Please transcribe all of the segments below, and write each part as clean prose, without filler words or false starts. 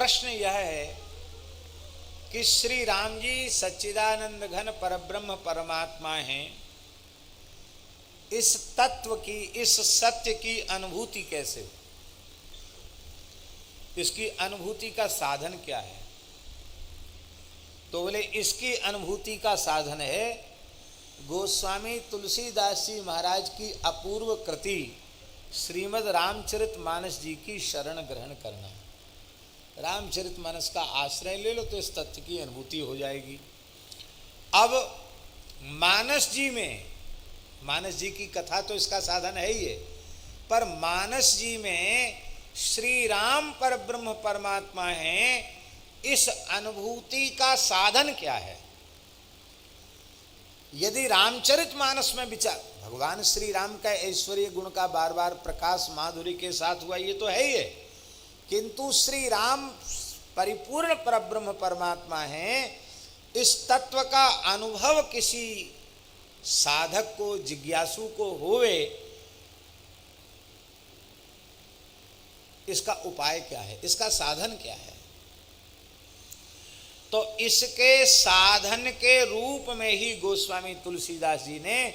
प्रश्न यह है कि श्री राम जी सच्चिदानंद घन परब्रह्म परमात्मा हैं, इस तत्व की, इस सत्य की अनुभूति कैसे हो? इसकी अनुभूति का साधन क्या है? तो बोले इसकी अनुभूति का साधन है गोस्वामी तुलसीदास जी महाराज की अपूर्व कृति श्रीमद् रामचरितमानस जी की शरण ग्रहण करना। रामचरितमानस का आश्रय ले लो तो इस तत्व की अनुभूति हो जाएगी। अब मानस जी में, मानस जी की कथा तो इसका साधन है ही है, पर मानस जी में श्री राम पर ब्रह्म परमात्मा हैं, इस अनुभूति का साधन क्या है? यदि रामचरितमानस में विचार, भगवान श्री राम का ऐश्वर्य गुण का बार बार प्रकाश माधुरी के साथ हुआ, ये तो है ही है, किंतु श्री राम परिपूर्ण परब्रह्म परमात्मा हैं, इस तत्व का अनुभव किसी साधक को, जिज्ञासु को होवे, इसका उपाय क्या है, इसका साधन क्या है? तो इसके साधन के रूप में ही गोस्वामी तुलसीदास जी ने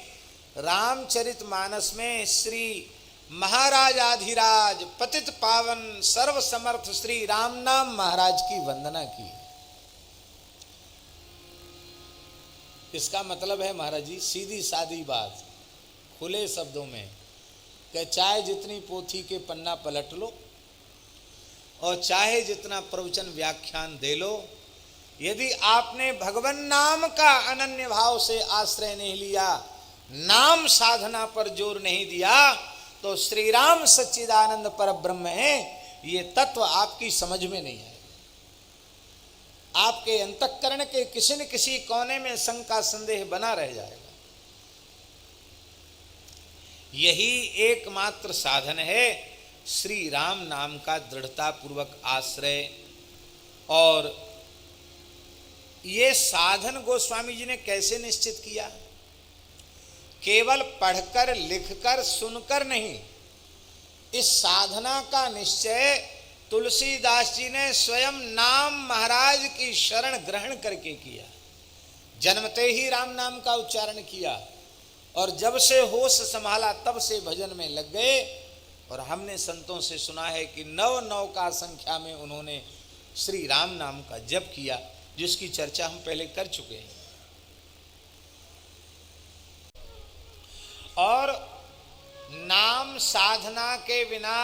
रामचरितमानस में श्री महाराजाधिराज पतित पावन सर्व समर्थ श्री राम नाम महाराज की वंदना की। इसका मतलब है महाराज जी, सीधी सादी बात, खुले शब्दों में, कि चाहे जितनी पोथी के पन्ना पलट लो और चाहे जितना प्रवचन व्याख्यान दे लो, यदि आपने भगवान नाम का अनन्य भाव से आश्रय नहीं लिया, नाम साधना पर जोर नहीं दिया, तो श्री राम सच्चिदानंद परब्रह्म है, ये तत्व आपकी समझ में नहीं आएगा। आपके अंतःकरण के किसी न किसी कोने में शंका संदेह बना रह जाएगा। यही एकमात्र साधन है श्री राम नाम का दृढ़ता पूर्वक आश्रय। और ये साधन गोस्वामी जी ने कैसे निश्चित किया? केवल पढ़कर, लिखकर, सुनकर नहीं, इस साधना का निश्चय तुलसीदास जी ने स्वयं नाम महाराज की शरण ग्रहण करके किया। जन्मते ही राम नाम का उच्चारण किया और जब से होश संभाला तब से भजन में लग गए। और हमने संतों से सुना है कि 9 का संख्या में उन्होंने श्री राम नाम का जप किया, जिसकी चर्चा हम पहले कर चुके हैं। और नाम साधना के बिना,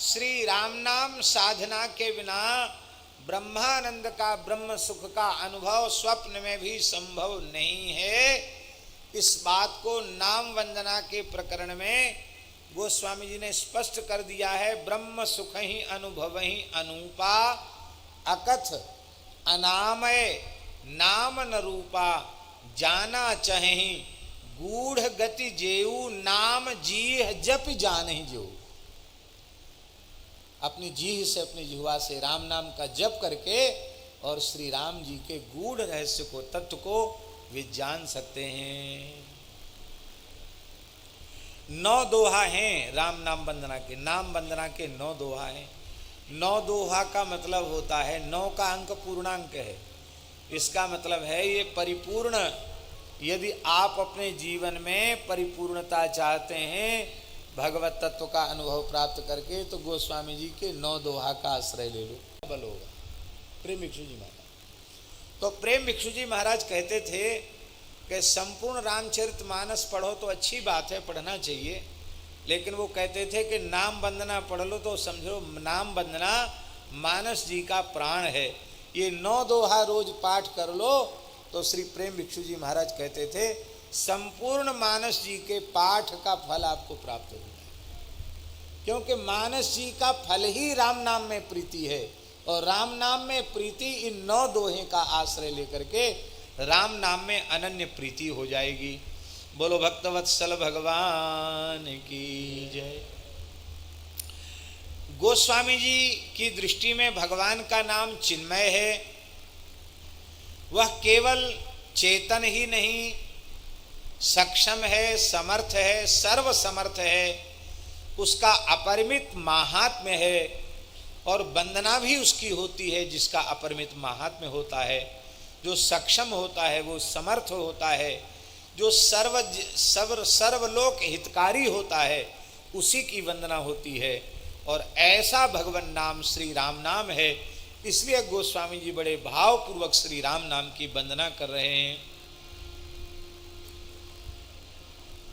श्री राम नाम साधना के बिना ब्रह्मानंद का, ब्रह्म सुख का अनुभव स्वप्न में भी संभव नहीं है। इस बात को नाम वंदना के प्रकरण में गोस्वामी जी ने स्पष्ट कर दिया है। ब्रह्म सुख ही अनुभव ही अनूपा, अकथ अनामय नाम न रूपा, जाना चहि गूढ़ गति जेऊ, नाम जीह जप जान ही जो। अपनी जीह से, अपनी जिह्वा से राम नाम का जप करके और श्री राम जी के गूढ़ रहस्य को, तत्व को वे जान सकते हैं। 9 दोहा हैं राम नाम वंदना के। नाम वंदना के 9 दोहा हैं। 9 दोहा का मतलब होता है, 9 का अंक पूर्णांक है। इसका मतलब है ये परिपूर्ण। यदि आप अपने जीवन में परिपूर्णता चाहते हैं, भगवत तत्व का अनुभव प्राप्त करके, तो गोस्वामी जी के 9 दोहा का आश्रय ले लो, बल होगा। प्रेम भिक्षु जी महाराज, तो प्रेम भिक्षु जी महाराज कहते थे कि संपूर्ण रामचरितमानस पढ़ो तो अच्छी बात है, पढ़ना चाहिए, लेकिन वो कहते थे कि नाम वंदना पढ़ लो तो समझो नाम वंदना मानस जी का प्राण है। ये 9 दोहा रोज पाठ कर लो तो श्री प्रेम भिक्षु जी महाराज कहते थे संपूर्ण मानस जी के पाठ का फल आपको प्राप्त हो जाए, क्योंकि मानस जी का फल ही राम नाम में प्रीति है। और राम नाम में प्रीति इन 9 दोहे का आश्रय लेकर के राम नाम में अनन्य प्रीति हो जाएगी। बोलो भक्तवत्सल भगवान की जय। गोस्वामी जी की दृष्टि में भगवान का नाम चिन्मय है। वह केवल चेतन ही नहीं, सक्षम है, समर्थ है, सर्व समर्थ है। उसका अपरिमित महात्म्य है। और वंदना भी उसकी होती है जिसका अपरिमित महात्म्य होता है, जो सक्षम होता है, वो समर्थ होता है, जो सर्वलोक हितकारी होता है, उसी की वंदना होती है। और ऐसा भगवान नाम श्री राम नाम है। इसलिए गोस्वामी जी बड़े भावपूर्वक श्री राम नाम की वंदना कर रहे हैं।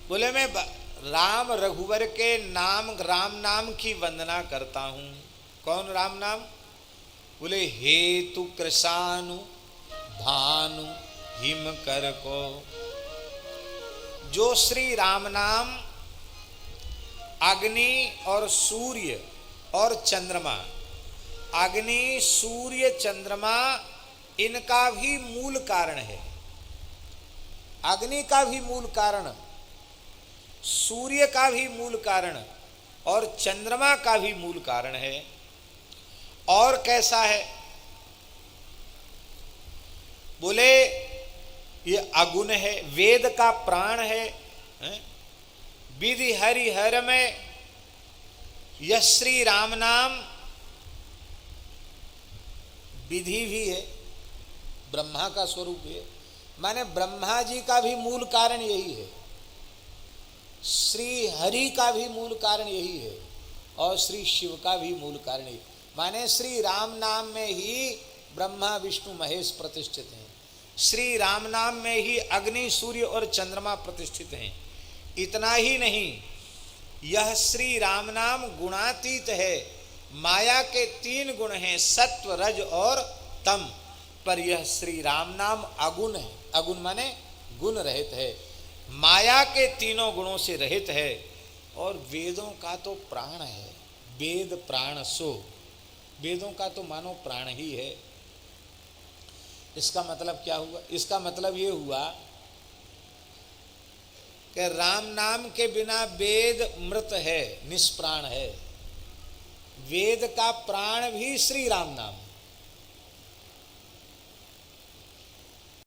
बोले मैं राम रघुवर के नाम राम नाम की वंदना करता हूं। कौन राम नाम? बोले हेतु कृषानु भानु हिम कर को। जो श्री राम नाम अग्नि और सूर्य और चंद्रमा, अग्नि सूर्य चंद्रमा इनका भी मूल कारण है। अग्नि का भी मूल कारण, सूर्य का भी मूल कारण और चंद्रमा का भी मूल कारण है। और कैसा है? बोले ये अगुण है, वेद का प्राण है, विधि हरि हर में यह श्री राम नाम विधि भी है, ब्रह्मा का स्वरूप है। माने ब्रह्मा जी का भी मूल कारण यही है, श्री हरि का भी मूल कारण यही है और श्री शिव का भी मूल कारण यही। माने श्री राम नाम में ही ब्रह्मा विष्णु महेश प्रतिष्ठित हैं, श्री राम नाम में ही अग्नि सूर्य और चंद्रमा प्रतिष्ठित हैं। इतना ही नहीं, यह श्री राम नाम गुणातीत है। माया के 3 गुण हैं, सत्व रज और तम, पर यह श्री राम नाम अगुण है। अगुण माने गुण रहित है, माया के 3 गुणों से रहित है और वेदों का तो प्राण है। वेद प्राण सो, वेदों का तो मानो प्राण ही है। इसका मतलब क्या हुआ? इसका मतलब ये हुआ कि राम नाम के बिना वेद मृत है, निष्प्राण है। वेद का प्राण भी श्री राम नाम है।